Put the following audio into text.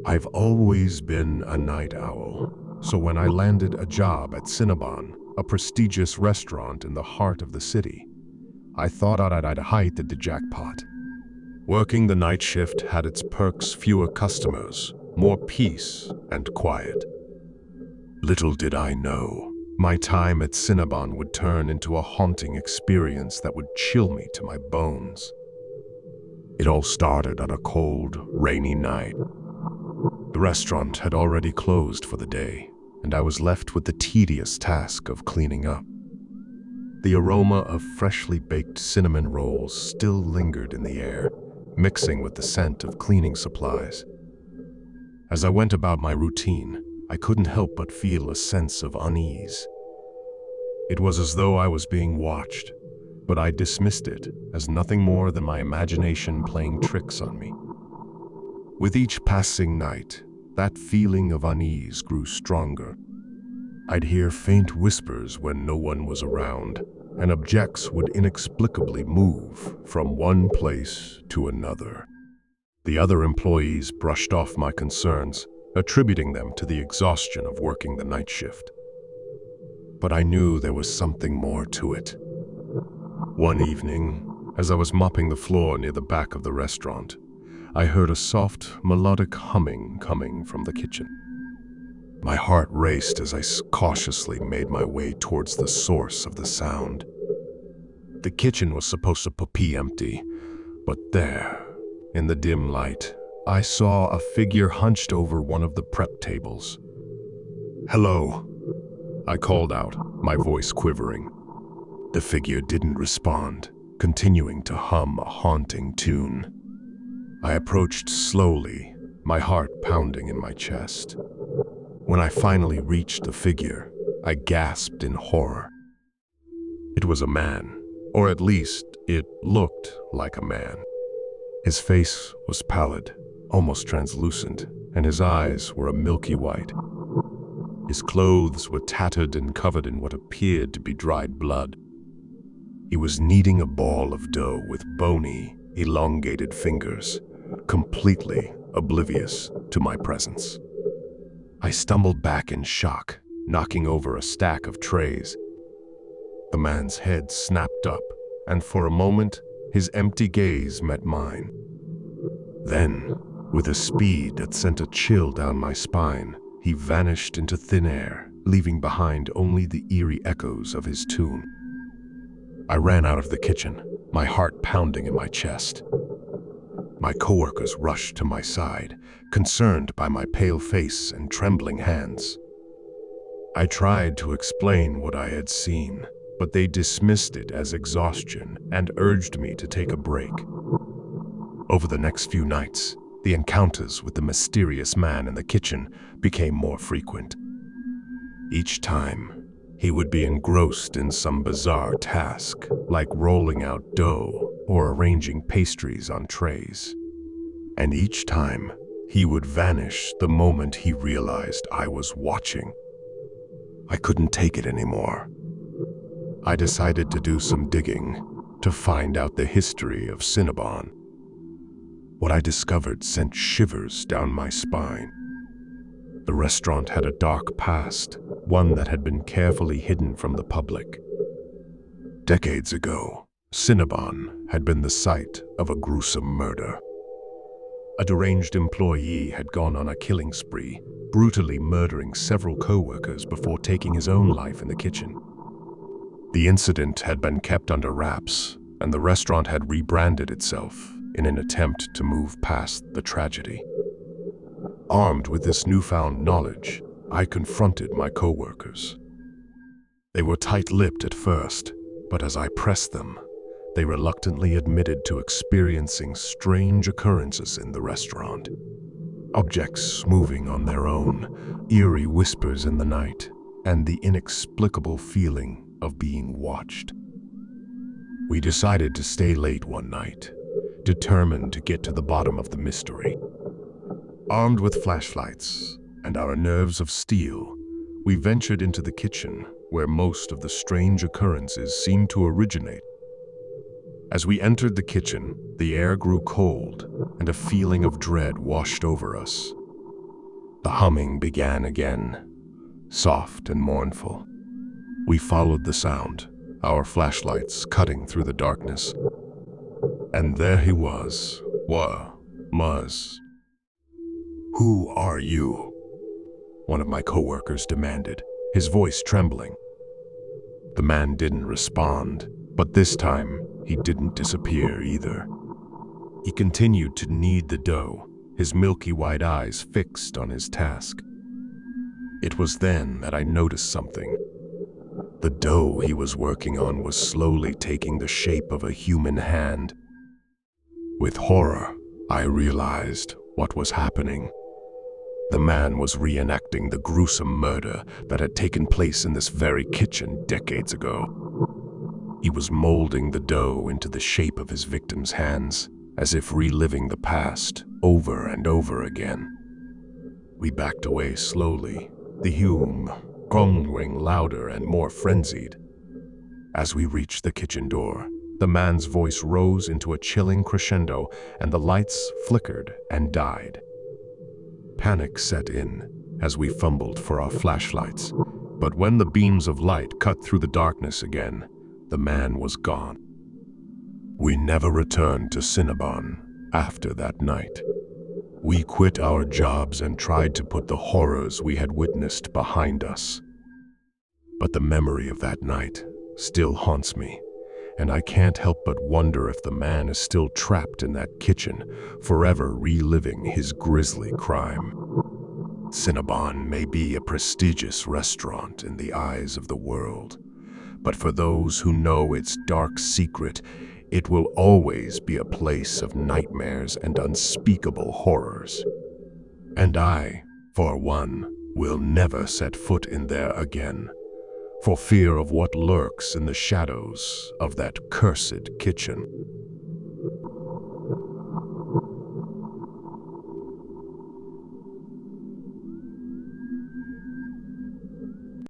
I've always been a night owl, so when I landed a job at Cinnabon, a prestigious restaurant in the heart of the city, I thought I'd hit the jackpot. Working the night shift had its perks: fewer customers, more peace, and quiet. Little did I know, my time at Cinnabon would turn into a haunting experience that would chill me to my bones. It all started on a cold, rainy night. The restaurant had already closed for the day, and I was left with the tedious task of cleaning up. The aroma of freshly baked cinnamon rolls still lingered in the air, mixing with the scent of cleaning supplies. As I went about my routine, I couldn't help but feel a sense of unease. It was as though I was being watched, but I dismissed it as nothing more than my imagination playing tricks on me. With each passing night, that feeling of unease grew stronger. I'd hear faint whispers when no one was around, and objects would inexplicably move from one place to another. The other employees brushed off my concerns, attributing them to the exhaustion of working the night shift. But I knew there was something more to it. One evening, as I was mopping the floor near the back of the restaurant, I heard a soft, melodic humming coming from the kitchen. My heart raced as I cautiously made my way towards the source of the sound. The kitchen was supposed to be empty, but there, in the dim light, I saw a figure hunched over one of the prep tables. "Hello," I called out, my voice quivering. The figure didn't respond, continuing to hum a haunting tune. I approached slowly, my heart pounding in my chest. When I finally reached the figure, I gasped in horror. It was a man, or at least it looked like a man. His face was pallid, almost translucent, and his eyes were a milky white. His clothes were tattered and covered in what appeared to be dried blood. He was kneading a ball of dough with bony, elongated fingers, completely oblivious to my presence. I stumbled back in shock, knocking over a stack of trays. The man's head snapped up, and for a moment, his empty gaze met mine. Then, with a speed that sent a chill down my spine, he vanished into thin air, leaving behind only the eerie echoes of his tune. I ran out of the kitchen, my heart pounding in my chest. My coworkers rushed to my side, concerned by my pale face and trembling hands. I tried to explain what I had seen, but they dismissed it as exhaustion and urged me to take a break. Over the next few nights, the encounters with the mysterious man in the kitchen became more frequent. Each time, he would be engrossed in some bizarre task, like rolling out dough or arranging pastries on trays. And each time, he would vanish the moment he realized I was watching. I couldn't take it anymore. I decided to do some digging to find out the history of Cinnabon. What I discovered sent shivers down my spine. The restaurant had a dark past, one that had been carefully hidden from the public. Decades ago, Cinnabon had been the site of a gruesome murder. A deranged employee had gone on a killing spree, brutally murdering several co-workers before taking his own life in the kitchen. The incident had been kept under wraps, and the restaurant had rebranded itself in an attempt to move past the tragedy. Armed with this newfound knowledge, I confronted my co-workers. They were tight-lipped at first, but as I pressed them, they reluctantly admitted to experiencing strange occurrences in the restaurant. Objects moving on their own, eerie whispers in the night, and the inexplicable feeling of being watched. We decided to stay late one night, determined to get to the bottom of the mystery. Armed with flashlights and our nerves of steel, we ventured into the kitchen where most of the strange occurrences seemed to originate. As we entered the kitchen, the air grew cold and a feeling of dread washed over us. The humming began again, soft and mournful. We followed the sound, our flashlights cutting through the darkness. And there he was, Muzz. "Who are you?" one of my coworkers demanded, his voice trembling. The man didn't respond, but this time he didn't disappear either. He continued to knead the dough, his milky white eyes fixed on his task. It was then that I noticed something. The dough he was working on was slowly taking the shape of a human hand. With horror, I realized what was happening. The man was reenacting the gruesome murder that had taken place in this very kitchen decades ago. He was molding the dough into the shape of his victim's hands, as if reliving the past over and over again. We backed away slowly, the hum growing louder and more frenzied. As we reached the kitchen door, the man's voice rose into a chilling crescendo, and the lights flickered and died. Panic set in as we fumbled for our flashlights, but when the beams of light cut through the darkness again, the man was gone. We never returned to Cinnabon after that night. We quit our jobs and tried to put the horrors we had witnessed behind us. But the memory of that night still haunts me, and I can't help but wonder if the man is still trapped in that kitchen, forever reliving his grisly crime. Cinnabon may be a prestigious restaurant in the eyes of the world, but for those who know its dark secret, it will always be a place of nightmares and unspeakable horrors. And I, for one, will never set foot in there again, for fear of what lurks in the shadows of that cursed kitchen.